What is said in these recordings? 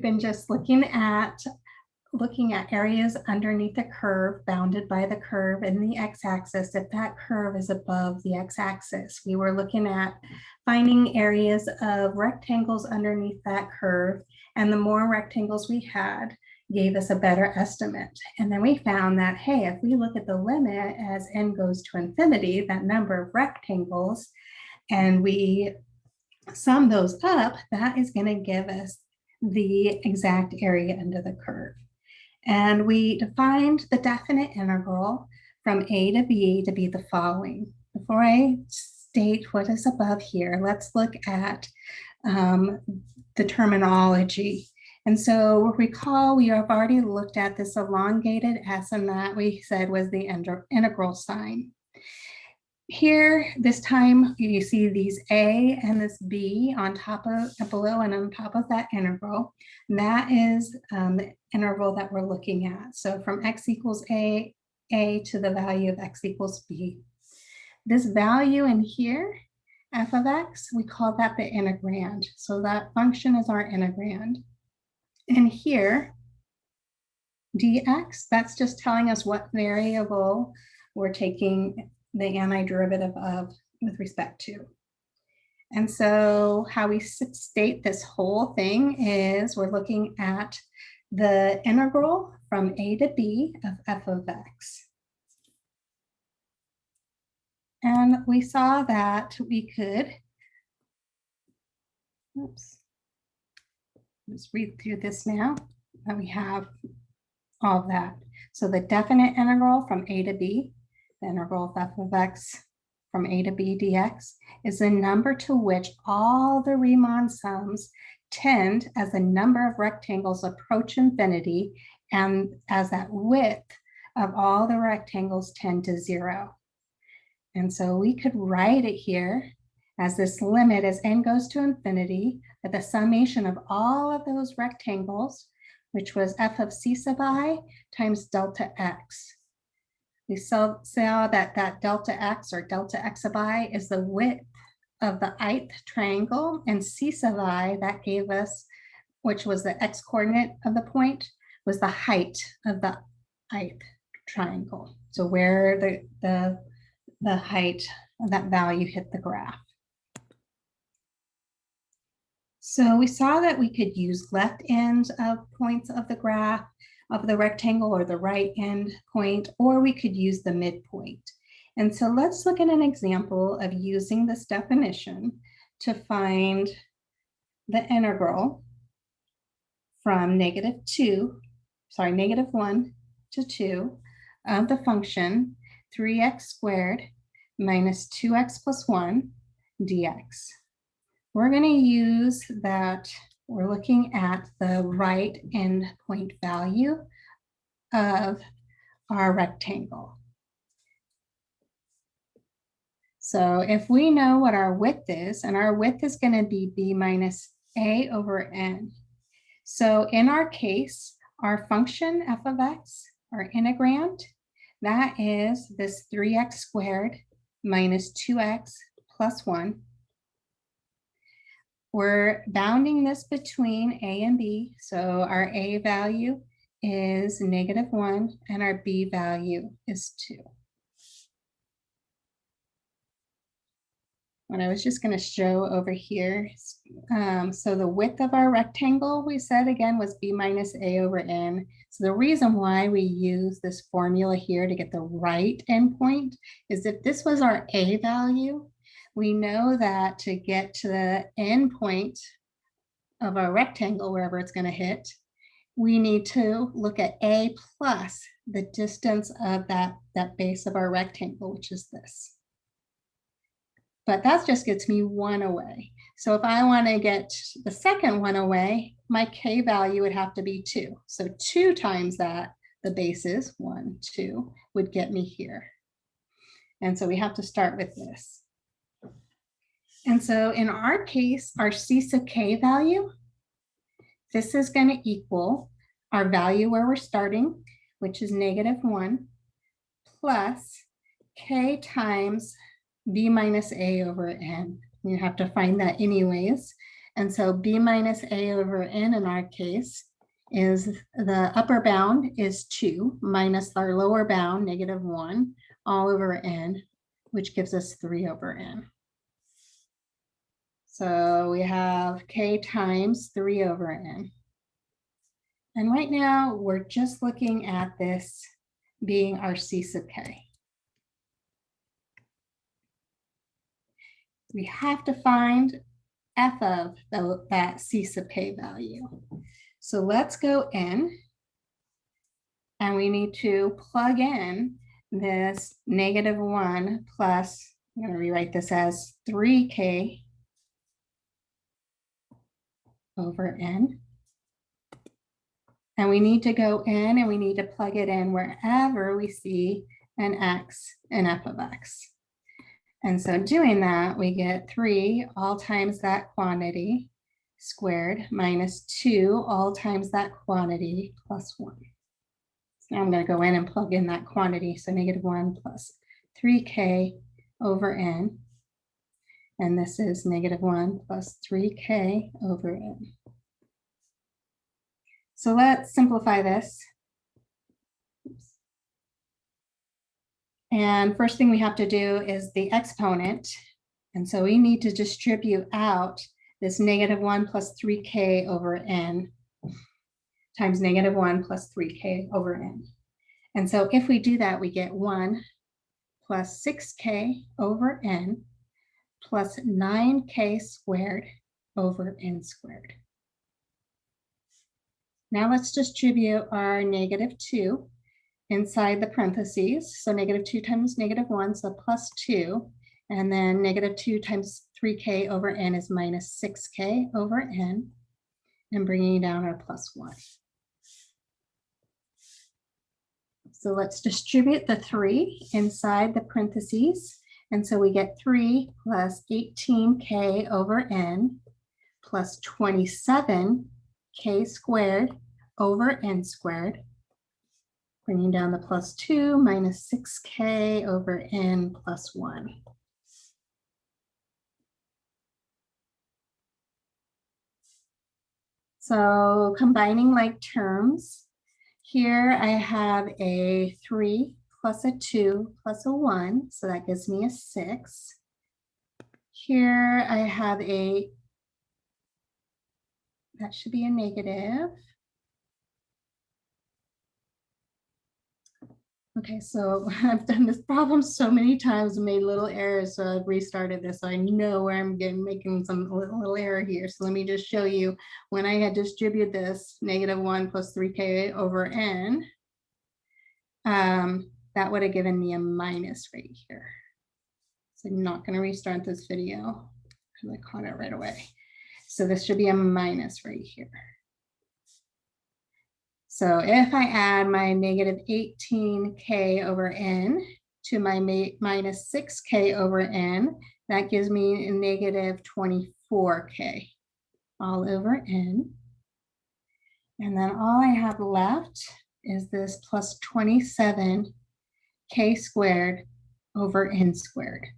we've been just looking at areas underneath the curve, bounded by the curve and the x-axis. If that curve is above the x-axis, we were looking at finding areas of rectangles underneath that curve, and the more rectangles we had gave us a better estimate. And then we found that, hey, if we look at the limit as n goes to infinity, that number of rectangles, and we sum those up, that is going to give us the exact area under the curve. And we defined the definite integral from a to b to be the following. Before I state what is above here, let's look at the terminology. And so recall, we have already looked at this elongated s, and that we said was the integral sign. Here, this time, you see these a and this b on top of, below and on top of that integral. And that is the interval that we're looking at. So from x equals a to the value of x equals b. This value in here, f of x, we call that the integrand. So that function is our integrand. And here, dx, that's just telling us what variable we're taking the antiderivative of with respect to. And so how we state this whole thing is we're looking at the integral from a to b of f of x. And we saw that we could, let's read through this now, and we have all of that. So the definite integral from a to b, the integral of f of x from a to b dx, is the number to which all the Riemann sums tend as the number of rectangles approach infinity and as that width of all the rectangles tend to 0. And so we could write it here as this limit as n goes to infinity, that the summation of all of those rectangles, which was f of c sub I times delta x. We saw that delta x or delta x sub I is the width of the ith triangle, and c sub I, that gave us, which was the x coordinate of the point, was the height of the ith triangle. So where the height of that value hit the graph. So we saw that we could use left end of points of the graph of the rectangle or the right end point, or we could use the midpoint. And so let's look at an example of using this definition to find the integral from -1 to 2 of the function 3x squared minus 2x plus 1 dx. We're going to use that. We're looking at the right end point value of our rectangle. So if we know what our width is, and our width is going to be b minus a over n. So in our case, our function f of x, our integrand, that is this 3x squared minus 2x plus 1. We're bounding this between a and b. So our a value is -1 and our b value is 2. What I was just going to show over here, so the width of our rectangle, we said again, was b minus a over n. So the reason why we use this formula here to get the right endpoint is if this was our a value, we know that to get to the end point of our rectangle, wherever it's going to hit, we need to look at a plus the distance of that base of our rectangle, which is this. But that just gets me 1 away. So if I want to get the second one away, my k value would have to be 2. So 2 times that, the bases, 1, 2, would get me here. And so we have to start with this. And so in our case, our c sub k value, this is going to equal our value where we're starting, which is -1, plus k times b minus a over n. You have to find that anyways. And so b minus a over n in our case is the upper bound is 2 minus our lower bound, -1, all over n, which gives us 3 over n. So we have k times 3 over n. And right now we're just looking at this being our c sub k. We have to find f of that c sub k value. So let's go in and we need to plug in this -1 plus, I'm going to rewrite this as 3k over n. And we need to go in and we need to plug it in wherever we see an x and f of x. And so doing that, we get 3 all times that quantity squared minus 2 all times that quantity plus 1. So now I'm going to go in and plug in that quantity. So -1 plus 3k over n. And this is -1 plus 3k over n. So let's simplify this. And first thing we have to do is the exponent. And so we need to distribute out this -1 plus 3k over n times -1 plus 3k over n. And so if we do that, we get 1 plus 6k over n plus 9k squared over n squared. Now let's distribute our -2 inside the parentheses. So -2 times -1, so plus 2. And then -2 times 3k over n is minus 6k over n. And bringing down our plus 1. So let's distribute the 3 inside the parentheses. And so we get 3 plus 18k over n plus 27k squared over n squared. Bringing down the plus 2 minus 6k over n plus 1. So combining like terms, here I have a 3 plus a 2 plus a 1, so that gives me a 6. Here I have that should be a negative. Okay, so I've done this problem so many times and made little errors, so I've restarted this. So I know where I'm making some little error here. So let me just show you when I had distributed this -1 plus 3k over n, that would have given me a minus right here. So I'm not going to restart this video because I caught it right away. So this should be a minus right here. So if I add my -18k over n to my minus 6k over n, that gives me a -24k all over n. And then all I have left is this plus 27k squared over n squared.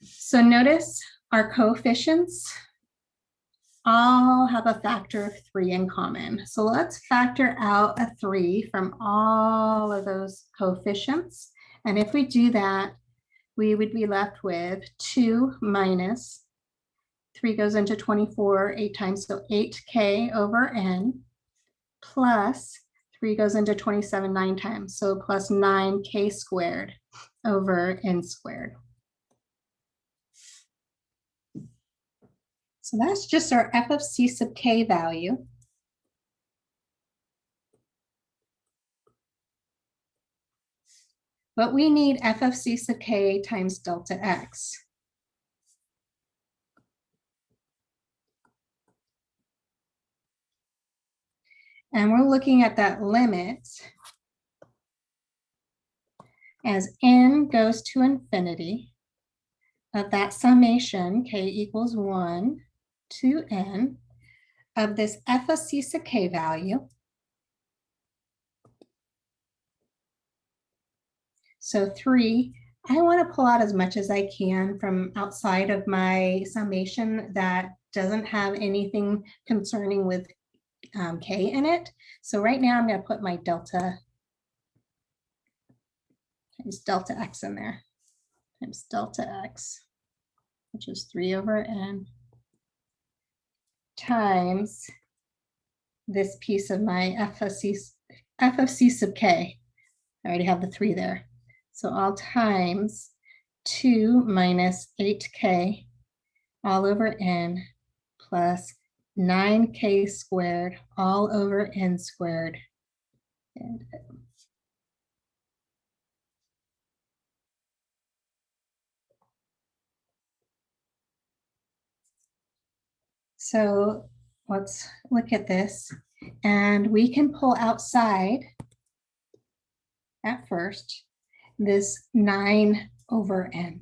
So notice our coefficients all have a factor of 3 in common. So let's factor out a 3 from all of those coefficients. And if we do that, we would be left with 2 minus 3 goes into 24 8 times, so 8k over n, plus 3 goes into 27 9 times, so plus 9k squared over n squared. So that's just our f of c sub k value. But we need f of c sub k times delta x. And we're looking at that limit as n goes to infinity of that summation, k equals 1 to n, of this f of c sub k value. So 3 I want to pull out as much as I can from outside of my summation that doesn't have anything concerning with K in it. So right now I'm going to put my delta times delta x in there, times delta x, which is 3 over n, times this piece of my f of c sub k. I already have the 3 there. So all times 2 minus 8k all over n plus 9k squared all over n squared. And so let's look at this, and we can pull outside at first this 9 over n.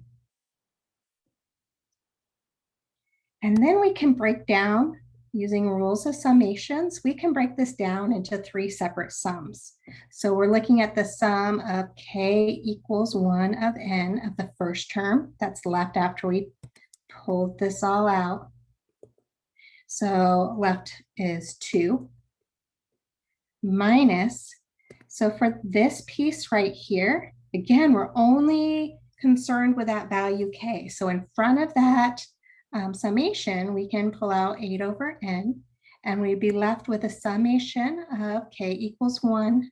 And then we can break down, using rules of summations, we can break this down into 3 separate sums. So we're looking at the sum of k equals 1 of n of the first term that's left after we pulled this all out. So left is 2 minus, so for this piece right here, again, we're only concerned with that value k. So in front of that summation, we can pull out 8 over n, and we'd be left with a summation of k equals 1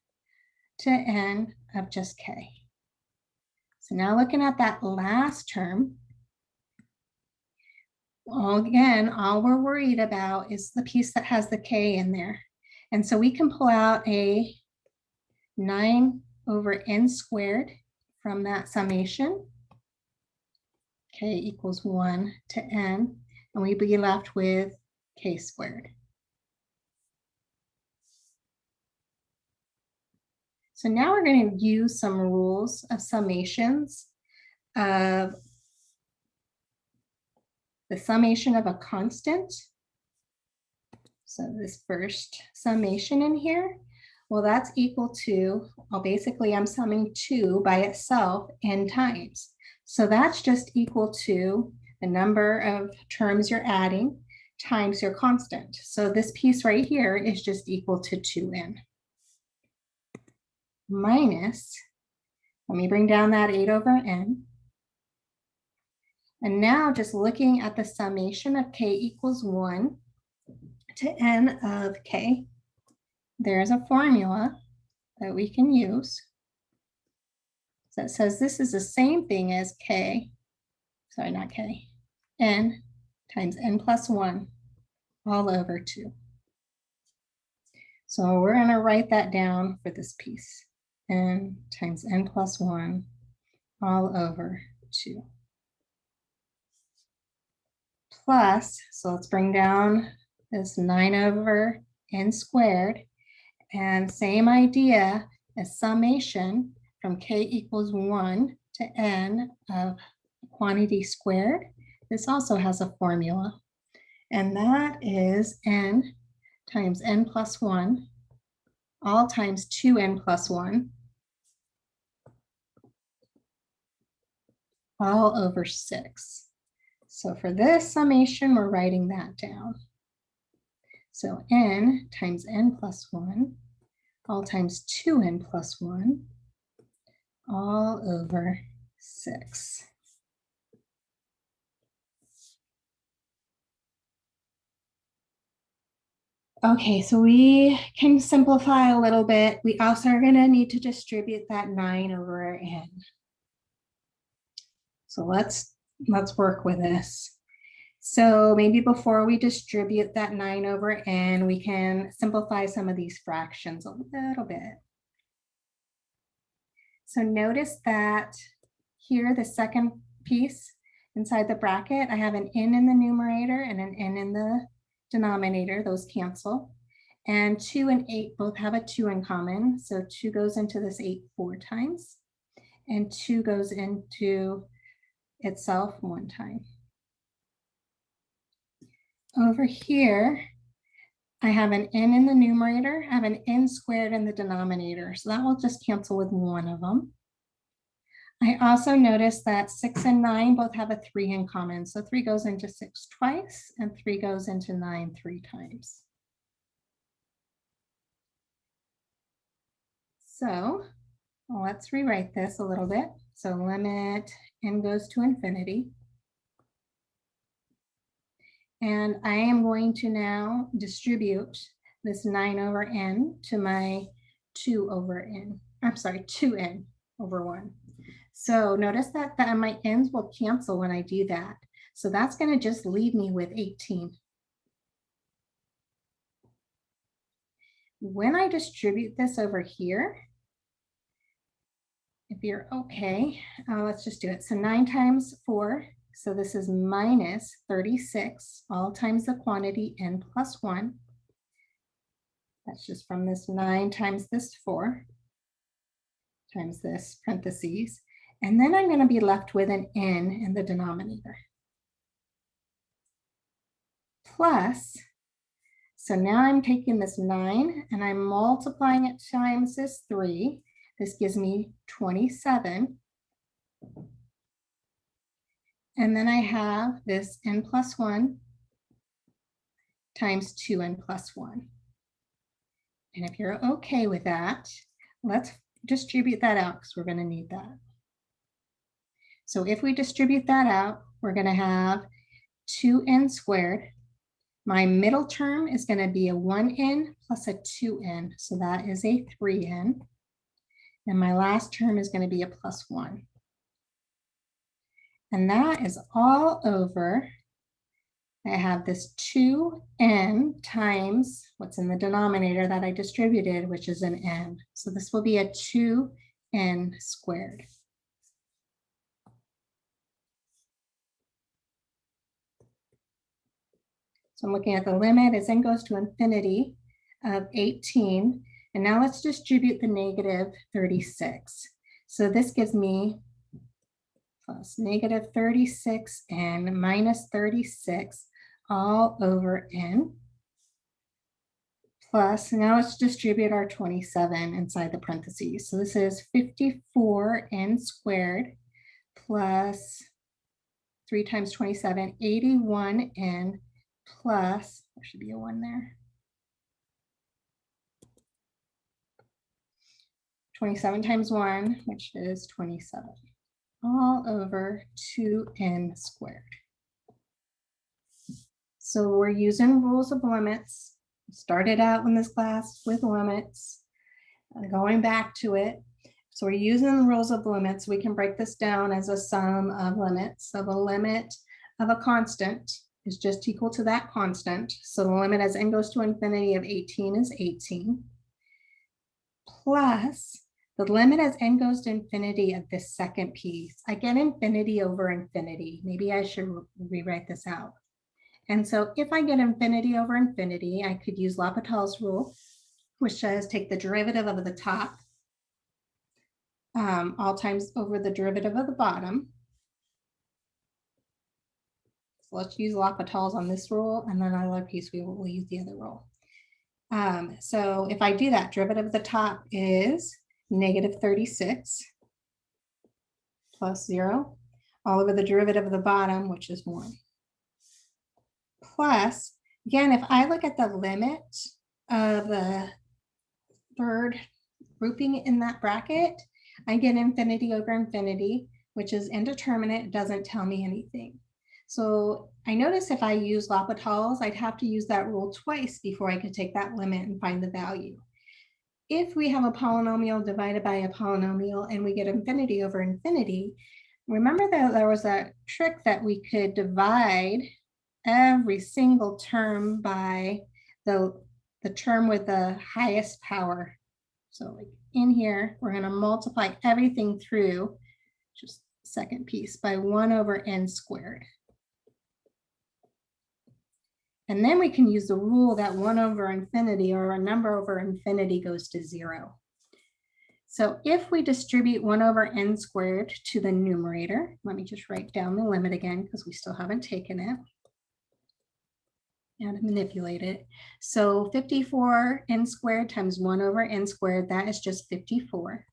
to n of just k. So now looking at that last term, well, again, all we're worried about is the piece that has the k in there. And so we can pull out a 9 over n squared from that summation, k equals 1 to n, and we'd be left with k squared. So now we're going to use some rules of summations of the summation of a constant. So this first summation in here, well, that's equal to, well, basically I'm summing 2 by itself n times. So that's just equal to the number of terms you're adding times your constant. So this piece right here is just equal to 2n. Minus, let me bring down that 8 over n. And now just looking at the summation of k equals 1 to n of k, there's a formula that we can use that says this is the same thing as k, sorry, not k, n times n plus 1 all over 2. So we're going to write that down for this piece, n times n plus 1 all over 2. Plus, so let's bring down this 9 over n squared, and same idea as summation from k equals 1 to n of quantity squared. This also has a formula, and that is n times n plus 1 all times 2n plus 1 all over 6. So for this summation, we're writing that down. So n times n plus 1 all times 2n plus 1 all over 6. Okay, so we can simplify a little bit. We also are going to need to distribute that 9 over n. So let's work with this. So maybe before we distribute that 9 over n, we can simplify some of these fractions a little bit. So notice that here, the second piece inside the bracket, I have an n in the numerator and an n in the denominator. Those cancel. And 2 and 8 both have a 2 in common. So 2 goes into this 8 4 times, and 2 goes into itself 1 time. Over here, I have an n in the numerator, I have an n squared in the denominator. So that will just cancel with one of them. I also noticed that 6 and 9 both have a 3 in common. So 3 goes into 6 twice and 3 goes into 9 3 times. So let's rewrite this a little bit. So limit n goes to infinity. And I am going to now distribute this 9 over n to my 2 over n. I'm sorry, 2n over 1. So notice that my n's will cancel when I do that. So that's going to just leave me with 18. When I distribute this over here, if you're okay, let's just do it. So 9 times 4, so this is minus 36, all times the quantity n plus 1. That's just from this 9 times this 4 times this parentheses. And then I'm going to be left with an n in the denominator. Plus, so now I'm taking this 9 and I'm multiplying it times this 3. This gives me 27. And then I have this n plus 1 times 2n plus 1. And if you're okay with that, let's distribute that out because we're going to need that. So if we distribute that out, we're going to have 2n squared. My middle term is going to be a 1n plus a 2n. So that is a 3n. And my last term is going to be a plus 1. And that is all over. I have this 2n times what's in the denominator that I distributed, which is an n. So this will be a 2n squared. So I'm looking at the limit as n goes to infinity of 18. And now let's distribute the negative 36. So this gives me plus negative 36 and minus 36 all over n. Plus, now let's distribute our 27 inside the parentheses. So this is 54n squared plus 3 times 27, 81n plus, there should be a 1 there, 27 times 1, which is 27, all over 2n squared. So we're using rules of limits. Started out in this class with limits, going back to it. So we're using the rules of limits. We can break this down as a sum of limits. So the limit of a constant is just equal to that constant. So the limit as n goes to infinity of 18 is 18. Plus the limit as n goes to infinity of this second piece. I get infinity over infinity. Maybe I should rewrite this out. And so if I get infinity over infinity, I could use L'Hopital's rule, which says take the derivative of the top all times over the derivative of the bottom. So let's use L'Hopital's on this rule, and then another piece we'll use the other rule. So if I do that, derivative of the top is negative 36 plus 0 all over the derivative of the bottom, which is 1. Plus, again, if I look at the limit of the third grouping in that bracket, I get infinity over infinity, which is indeterminate. It doesn't tell me anything. So I notice if I use L'Hopital's, I'd have to use that rule twice before I could take that limit and find the value. If we have a polynomial divided by a polynomial and we get infinity over infinity, remember that there was a trick that we could divide every single term by the term with the highest power. So like in here, we're going to multiply everything through, just second piece, by 1 over n squared. And then we can use the rule that 1 over infinity, or a number over infinity, goes to 0. So if we distribute 1 over n squared to the numerator, let me just write down the limit again because we still haven't taken it, and manipulate it. So 54 n squared times 1 over n squared, that is just 54.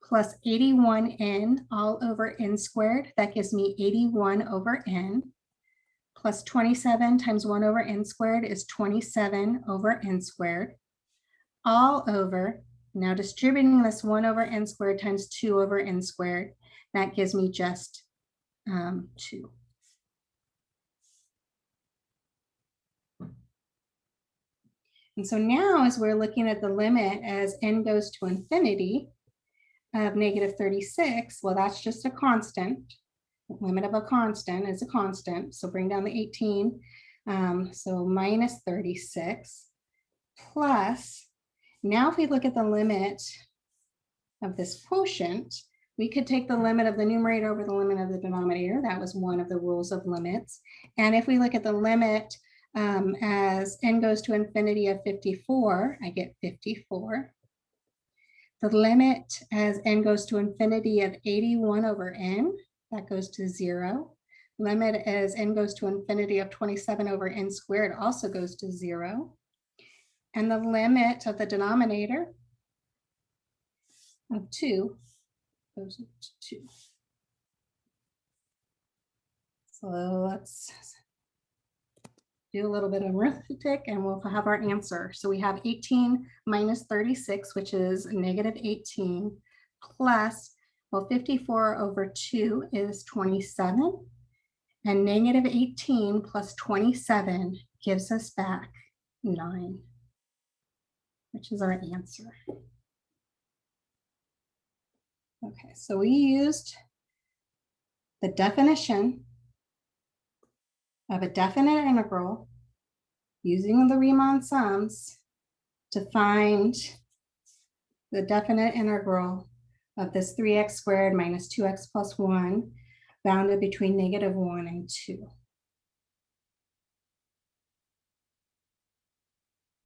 plus 81n all over n squared. That gives me 81 over n, plus 27 times 1 over n squared is 27 over n squared, all over, now distributing this 1 over n squared times 2 over n squared, that gives me just 2. And so now as we're looking at the limit as n goes to infinity of negative 36, well, that's just a constant. The limit of a constant is a constant. So bring down the 18. So minus 36 plus, now if we look at the limit of this quotient, we could take the limit of the numerator over the limit of the denominator. That was one of the rules of limits. And if we look at the limit as n goes to infinity of 54, I get 54. The limit as n goes to infinity of 81 over n, that goes to 0. Limit as n goes to infinity of 27 over n squared also goes to 0. And the limit of the denominator of 2 goes to 2. So let's do a little bit of arithmetic and we'll have our answer. So we have 18 minus 36, which is negative 18, plus, well, 54 over 2 is 27. And negative 18 plus 27 gives us back 9, which is our answer. Okay, so we used the definition of a definite integral using the Riemann sums to find the definite integral of this 3x squared minus 2x plus 1 bounded between negative 1 and 2.